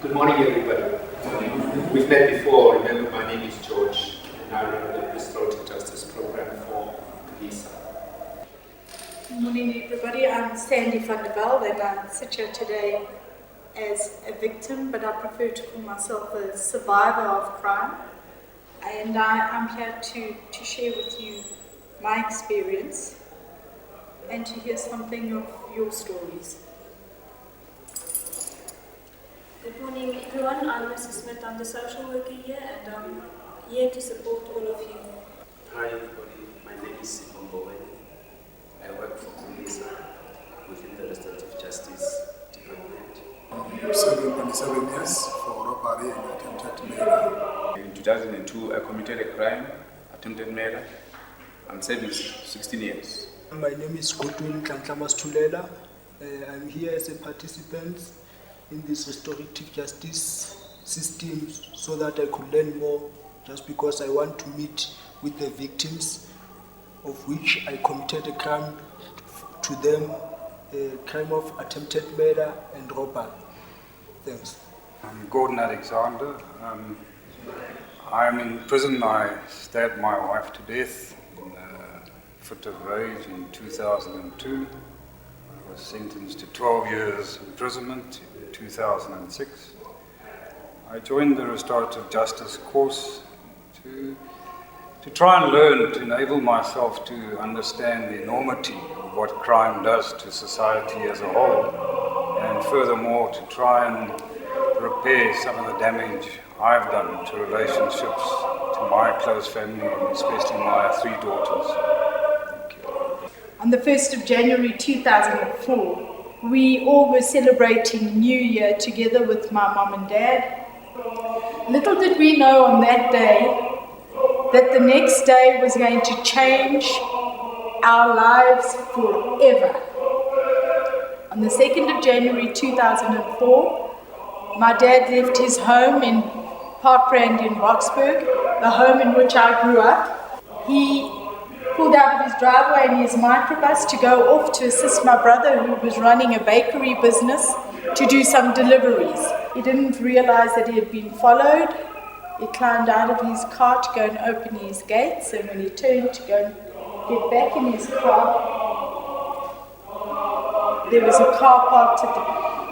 Good morning, everybody. We've met before. Remember, my name is George, and I run the Restorative Justice Program for Khulisa. Good morning, everybody. I'm Sandy van der Velde, and I sit here today as a victim, but I prefer to call myself a survivor of crime. And I'm here to share with you my experience and to hear something of your stories. Good morning, everyone. I'm Mrs. Smith. I'm the social worker here, and I'm here to support all of you. Hi, everybody. My name is Sipho. I work for Khulisa within the Restorative Justice Department. I'm serving 27 years for robbery and attempted murder. In 2002, I committed a crime, attempted murder. I'm serving 16 years. My name is Godwin Tulela. I'm here as a participant in this restorative justice system so that I could learn more, just because I want to meet with the victims of which I committed a crime to them, a crime of attempted murder and robbery. Thanks. I'm Gordon Alexander. I'm in prison. I stabbed my wife to death in a fit of rage in 2002. I was sentenced to 12 years imprisonment in 2006. I joined the restorative justice course to try and learn, to enable myself to understand the enormity of what crime does to society as a whole, and furthermore to try and repair some of the damage I've done to relationships, to my close family, and especially my 3 daughters. Thank you. On the 1st of January 2004, we all were celebrating New Year together with my mom and dad. Little did we know on that day that the next day was going to change our lives forever. On the 2nd of January 2004, my dad left his home in Parkrand in Boksburg, the home in which I grew up. He pulled out of his driveway in his microbus to go off to assist my brother, who was running a bakery business, to do some deliveries. He didn't realize that he had been followed. He climbed out of his car to go and open his gates, and when he turned to go and get back in his car, there was a car parked at the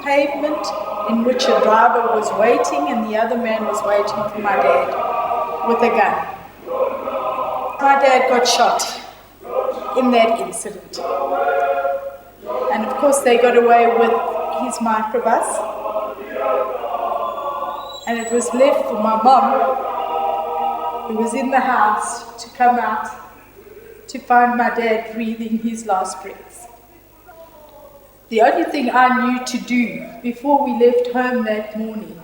pavement in which a driver was waiting, and the other man was waiting for my dad with a gun. My dad got shot in that incident. And of course they got away with his microbus. And it was left for my mom, who was in the house, to come out to find my dad breathing his last breaths. The only thing I knew to do before we left home that morning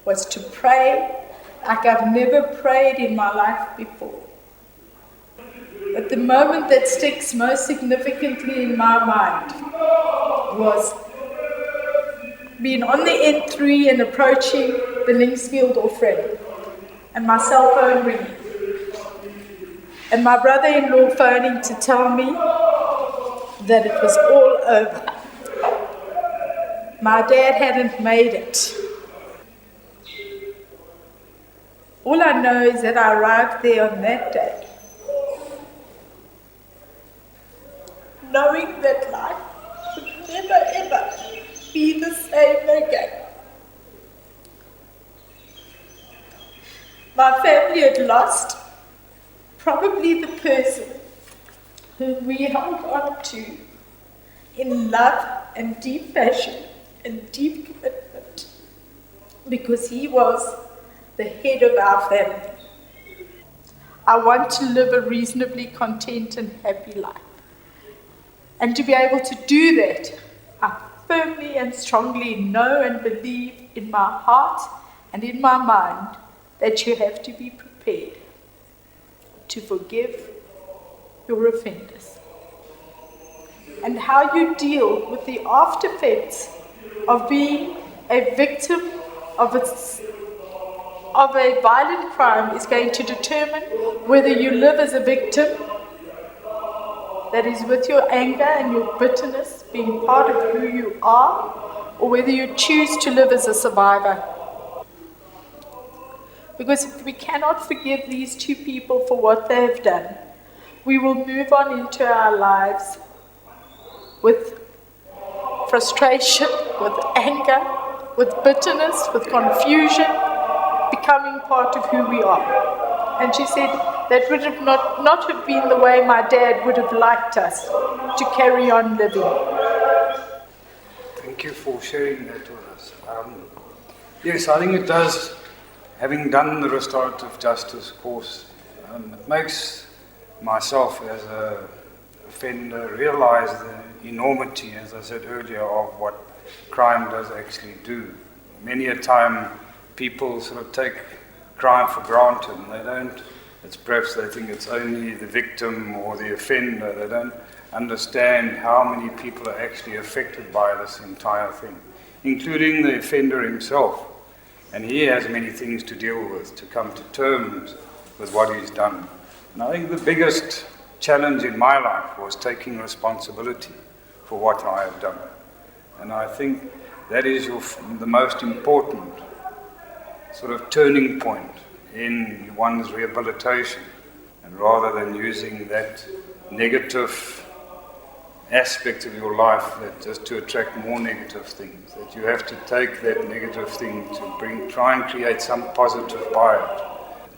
was to pray like I've never prayed in my life before. But the moment that sticks most significantly in my mind was being on the N3 and approaching the Linksfield off-ramp, and my cell phone ringing, and my brother-in-law phoning to tell me that it was all over. My dad hadn't made it. All I know is that I arrived there on that day, knowing that life would never ever be the same again. My family had lost probably the person whom we held on to in love and deep passion and deep commitment, because he was the head of our family. I want to live a reasonably content and happy life. And to be able to do that, I firmly and strongly know and believe in my heart and in my mind that you have to be prepared to forgive your offenders. And how you deal with the after effects of being a victim of a violent crime is going to determine whether you live as a victim that is with your anger and your bitterness being part of who you are, or whether you choose to live as a survivor. Because if we cannot forgive these two people for what they have done, we will move on into our lives with frustration, with anger, with bitterness, with confusion, becoming part of who we are. And she said that would have not have been the way my dad would have liked us to carry on living. Thank you for sharing that with us. Yes, I think it does, having done the restorative justice course, it makes myself as an offender realize the enormity, as I said earlier, of what crime does actually do. Many a time people sort of take crime for granted, and they don't, it's perhaps they think it's only the victim or the offender. They don't understand how many people are actually affected by this entire thing, including the offender himself. And he has many things to deal with, to come to terms with what he's done. And I think the biggest challenge in my life was taking responsibility for what I have done. And I think that is the most important sort of turning point in one's rehabilitation. And rather than using that negative aspect of your life that just to attract more negative things, that you have to take that negative thing to try and create some positive by it.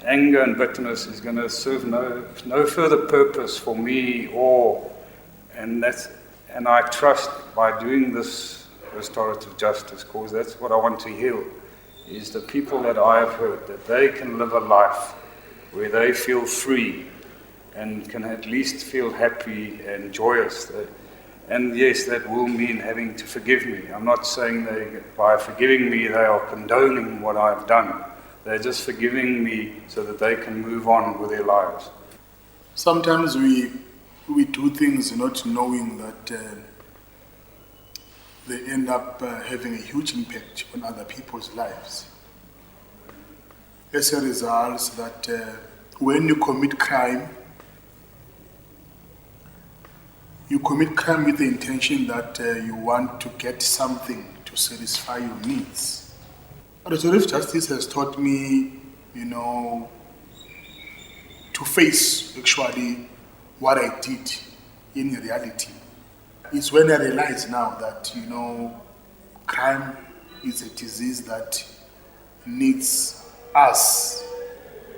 Anger and bitterness is going to serve no further purpose for me, and I trust by doing this restorative justice course, that's what I want to heal, is the people that I have hurt, that they can live a life where they feel free and can at least feel happy and joyous. And yes, that will mean having to forgive me. I'm not saying by forgiving me they are condoning what I've done. They're just forgiving me so that they can move on with their lives. Sometimes we do things not knowing that they end up having a huge impact on other people's lives. As a result, that when you commit crime with the intention that you want to get something to satisfy your needs. Restorative justice has taught me, to face actually what I did in reality. It's when I realize now that, crime is a disease that needs us,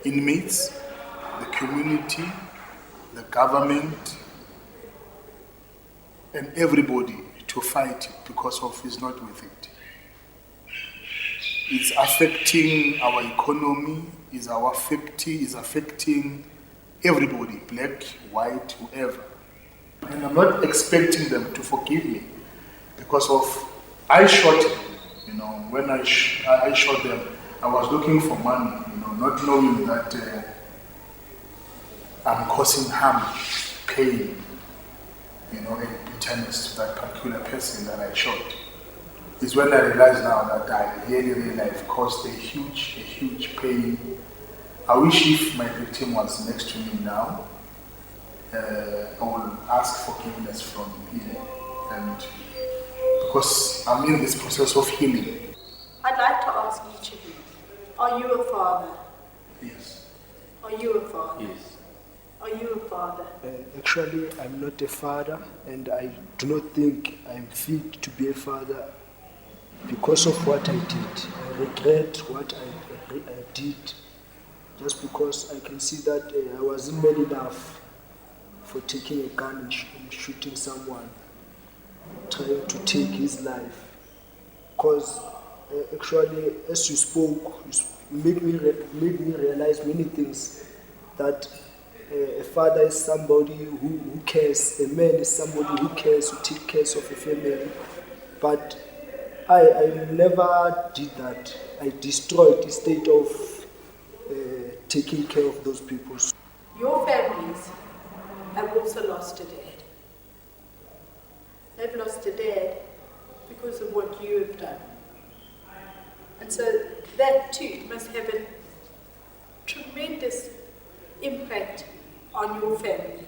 inmates, the community, the government, and everybody to fight it because of it's not worth it. It's affecting our economy, is affecting everybody, black, white, whoever. And I'm not expecting them to forgive me because of, I shot them, when I shot them, I was looking for money, not knowing that I'm causing harm, pain, and bitterness to that particular person that I shot. It's when I realize now that I really have caused a huge pain. I wish if my victim was next to me now, I will ask forgiveness from him, and because I'm in this process of healing. I'd like to ask each of you, are you a father? Yes. Are you a father? Yes. Are you a father? Actually, I'm not a father, and I do not think I'm fit to be a father because of what I did. I regret what I did, just because I can see that I wasn't man enough for taking a gun and shooting someone, trying to take his life. Because actually, as you spoke, you made me realize many things, that a father is somebody who cares, a man is somebody who cares, who takes care of a family. But I never did that. I destroyed instead of taking care of those people. Your families have also lost a dad. They've lost a dad because of what you have done. And so that too must have a tremendous impact on your family.